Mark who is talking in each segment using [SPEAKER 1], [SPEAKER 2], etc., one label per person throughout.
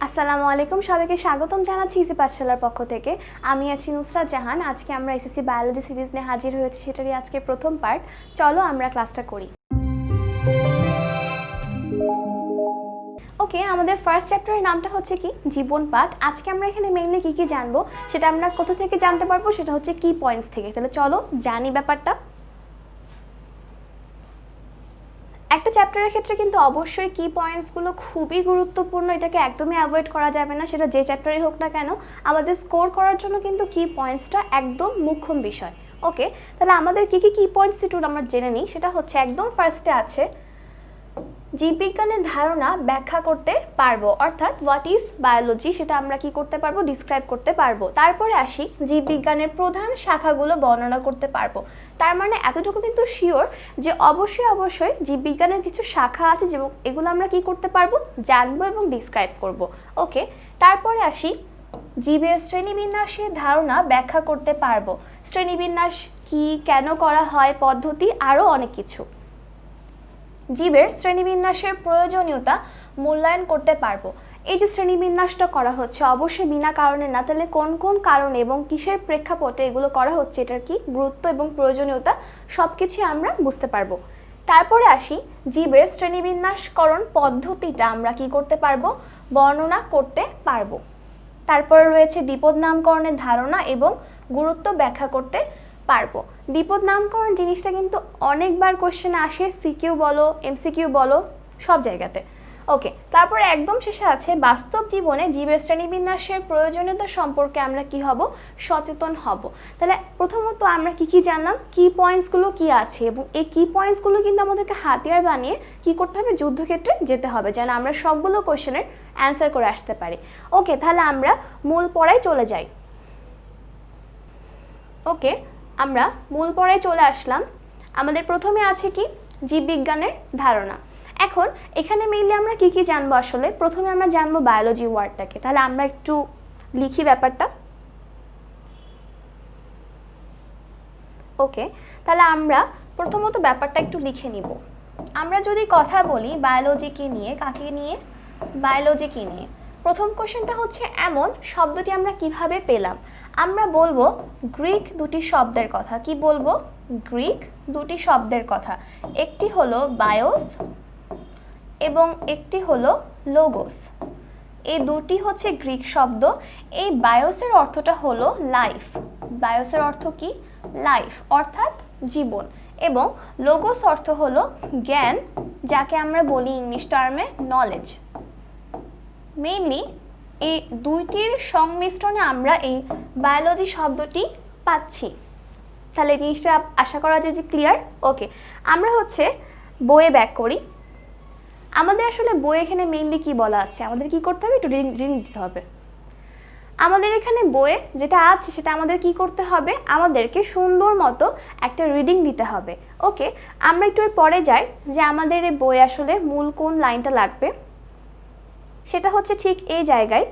[SPEAKER 1] আসসালামু আলাইকুম, সবাইকে স্বাগতম জানাচ্ছি ইজি পাঠশালার পক্ষ থেকে। আমি আছি নুসরাত জাহান। আজকে আমরা এসএসসি বায়োলজি সিরিজ নিয়ে হাজির হয়েছি, সেটারই আজকে প্রথম পার্ট। চলো আমরা ক্লাসটা করি। ওকে, আমাদের ফার্স্ট চ্যাপ্টারের নামটা হচ্ছে কি জীবন পাঠ। আজকে আমরা এখানে মেইনলি কি জানবো সেটা আমরা কোথা থেকে জানতে পারবো, সেটা হচ্ছে কি পয়েন্টস থেকে। তাহলে চলো জানি ব্যাপারটা। একটা চ্যাপ্টারের ক্ষেত্রে কিন্তু অবশ্যই কি পয়েন্টসগুলো খুবই গুরুত্বপূর্ণ, এটাকে একদমই অ্যাভয়েড করা যাবে না, সেটা যে চ্যাপ্টারই হোক না কেন। আমাদের স্কোর করার জন্য কিন্তু কি পয়েন্টসটা একদম মুখ্য বিষয়। ওকে, তাহলে আমাদের কি পয়েন্টস একটু আমরা জেনে নিই। সেটা হচ্ছে একদম ফার্স্টে আছে জীববিজ্ঞানের ধারণা ব্যাখ্যা করতে পারবো, অর্থাৎ হোয়াট ইজ বায়োলজি সেটা আমরা কি করতে পারবো, ডিসক্রাইব করতে পারবো। তারপরে আসি জীববিজ্ঞানের প্রধান শাখাগুলো বর্ণনা করতে পারবো। তার মানে এতটুকু কিন্তু শিওর যে অবশ্যই জীববিজ্ঞানের কিছু শাখা আছে, এবং এগুলো আমরা কি করতে পারবো, জানবো এবং ডিসক্রাইব করব। ওকে, তারপরে আসি জীবের শ্রেণীবিন্যাসের ধারণা ব্যাখ্যা করতে পারবো। শ্রেণীবিন্যাস কি, কেন করা হয়, পদ্ধতি, আরও অনেক কিছু। জীবের শ্রেণীবিন্যাসের প্রয়োজনীয়তা মূল্যায়ন করতে পারবো। এই যে শ্রেণীবিন্যাসটা করা হচ্ছে অবশ্যই বিনা কারণে না, তাহলে কোন কোন কারণে এবং কিসের প্রেক্ষাপটে এগুলো করা হচ্ছে, এটার কি গুরুত্ব এবং প্রয়োজনীয়তা সব কিছুই আমরা বুঝতে পারবো। তারপরে আসি জীবের শ্রেণীবিন্যাসকরণ পদ্ধতিটা আমরা কি করতে পারবো, বর্ণনা করতে পারবো। তারপরে রয়েছে দ্বিপদ নামকরণের ধারণা এবং গুরুত্ব ব্যাখ্যা করতে পারবো। দ্বিপদ নামকরণ জিনিসটা কিন্তু অনেকবার কোশ্চেনে আসে, সিকিউ বলো এমসিকিউ বলো সব জায়গাতে। ওকে, তারপরে একদম শেষে আছে বাস্তব জীবনে জীবের শ্রেণীবিন্যাসের প্রয়োজনীয়তা সম্পর্কে আমরা কি হব, সচেতন হব। তাহলে প্রথমত আমরা কি জানলাম, কি পয়েন্টসগুলো কি আছে, এবং এই কি পয়েন্টসগুলো কিন্তু আমাদেরকে হাতিয়ার বানিয়ে কি করতে হবে, যুদ্ধক্ষেত্রে যেতে হবে, যেন আমরা সবগুলো কোশ্চেনের অ্যান্সার করে আসতে পারি। ওকে, তাহলে আমরা মূল পড়ায় চলে যাই। ওকে, আমরা মূল পড়ায় চলে আসলাম। আমাদের প্রথমে আছে কি জীববিজ্ঞানের ধারণা। এখন এখানে মেইনলি আমরা কি জানবো, আসলে প্রথমে আমরা জানবো বায়োলজি ওয়ার্ডটাকে। তাহলে আমরা একটু লিখি ব্যাপারটা। ওকে, তাহলে আমরা প্রথমত ব্যাপারটা একটু লিখে নিব। আমরা যদি কথা বলি বায়োলজিকে নিয়ে, কাকে নিয়ে, বায়োলজিকে নিয়ে, প্রথম কোশ্চেনটা হচ্ছে এমন, শব্দটি আমরা কিভাবে পেলাম। আমরা বলবো গ্রিক দুটি শব্দের কথা। কি বলবো, গ্রিক দুটি শব্দের কথা। একটি হলো বায়োস এবং একটি হলো লোগোস। এই দুটি হচ্ছে গ্রিক শব্দ। এই বায়োসের অর্থটা হলো লাইফ। বায়োসের অর্থ কি, লাইফ অর্থাৎ জীবন, এবং লোগোস অর্থ হলো জ্ঞান, যাকে আমরা বলি ইংলিশ টার্মে নলেজ। মেইনলি এই দুইটির সংমিশ্রণে আমরা এই বায়োলজি শব্দটি পাচ্ছি। তাহলে এই জিনিসটা আশা করা যায় যে ক্লিয়ার। ওকে, আমরা হচ্ছে বইয়ে ব্যাক করি। আমাদের আসলে বই এখানে মেইনলি কি বলা আছে, আমাদের কি করতে হবে, একটু রিডিং দিতে হবে। আমাদের এখানে বইয়ে যেটা আছে সেটা আমাদের কি করতে হবে, আমাদেরকে সুন্দর মতো একটা রিডিং দিতে হবে। ওকে, আমরা একটু পরে যাই যে আমাদের এই বই আসলে মূল কোন লাইনটা লাগবে। সেটা হচ্ছে ঠিক এই জায়গায়,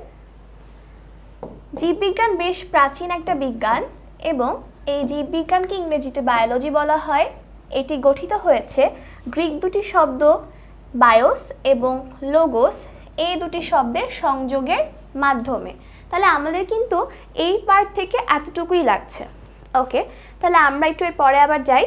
[SPEAKER 1] জীববিজ্ঞান বেশ প্রাচীন একটা বিজ্ঞান এবং এই জীববিজ্ঞানকে ইংরেজিতে বায়োলজি বলা হয়। এটি গঠিত হয়েছে গ্রিক দুটি শব্দ বায়োস এবং লোগোস, এই দুটি শব্দের সংযোগের মাধ্যমে। তাহলে আমাদের কিন্তু এই পার্ট থেকে এতটুকুই লাগছে। ওকে, তাহলে আমরা একটু এর পরে আবার যাই।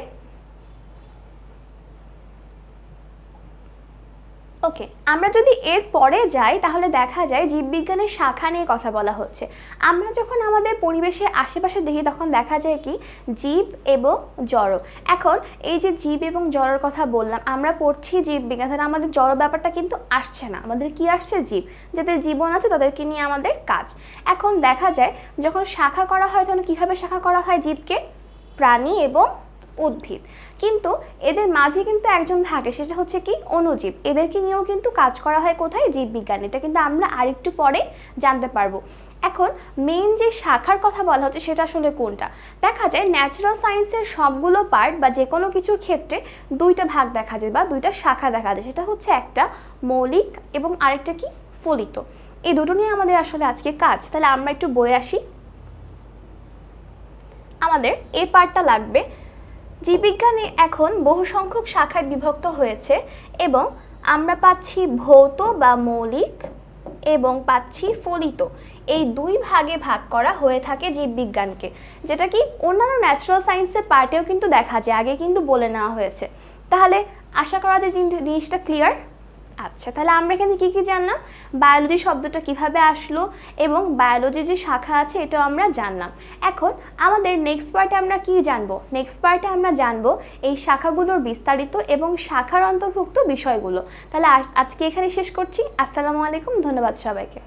[SPEAKER 1] ওকে, আমরা যদি এর পরে যাই তাহলে দেখা যায় জীববিজ্ঞানের শাখা নিয়ে কথা বলা হচ্ছে। আমরা যখন আমাদের পরিবেশের আশেপাশে দেখি তখন দেখা যায় কি জীব এবং জড়। এখন এই যে জীব এবং জড়ের কথা বললাম, আমরা পড়ছি জীববিজ্ঞান, তাহলে আমাদের জড় ব্যাপারটা কিন্তু আসছে না, আমাদের কি আসছে, জীব। যাদের জীবন আছে তাদেরকে নিয়ে আমাদের কাজ। এখন দেখা যায় যখন শাখা করা হয় তখন কীভাবে শাখা করা হয় জীবকে, প্রাণী এবং উদ্ভিদ। কিন্তু এদের মাঝে কিন্তু একজন থাকে, সেটা হচ্ছে কি অণুজীব। এদেরকে নিয়েও কিন্তু কাজ করা হয় কোথায়, জীববিজ্ঞান। এটা কিন্তু আমরা আরেকটু পরে জানতে পারবো। এখন মেইন যে শাখার কথা বলা হচ্ছে সেটা আসলে কোনটা, দেখা যায় ন্যাচারাল সায়েন্সের সবগুলো পার্ট বা যে কোনো কিছুর ক্ষেত্রে দুইটা ভাগ দেখা যায় বা দুইটা শাখা দেখা যায়। সেটা হচ্ছে একটা মৌলিক এবং আরেকটা কি ফলিত। এই দুটো নিয়ে আমাদের আসলে আজকে কাজ। তাহলে আমরা একটু বয়ে আসি। আমাদের এই পার্টটা লাগবে। জীববিজ্ঞানে এখন বহু সংখ্যক শাখায় বিভক্ত হয়েছে এবং আমরা পাচ্ছি ভৌত বা মৌলিক এবং পাচ্ছি ফলিত। এই দুই ভাগে ভাগ করা হয়ে থাকে জীববিজ্ঞানকে, যেটা কি অন্যান্য ন্যাচারাল সায়েন্সের পার্টেও কিন্তু দেখা যায়, আগে কিন্তু বলে নেওয়া হয়েছে। তাহলে আশা করা যায় জিনিসটা ক্লিয়ার। আচ্ছা, তাহলে আমরা এখানে কি কি জানলাম, বায়োলজি শব্দটা কিভাবে আসলো এবং বায়োলজির যে শাখা আছে এটাও আমরা জানলাম। এখন আমাদের নেক্সট পার্টে আমরা কি জানবো, নেক্সট পার্টে আমরা জানবো এই শাখাগুলোর বিস্তারিত এবং শাখার অন্তর্ভুক্ত বিষয়গুলো। তাহলে আজকে এখানে শেষ করছি। আসসালামু আলাইকুম, ধন্যবাদ সবাইকে।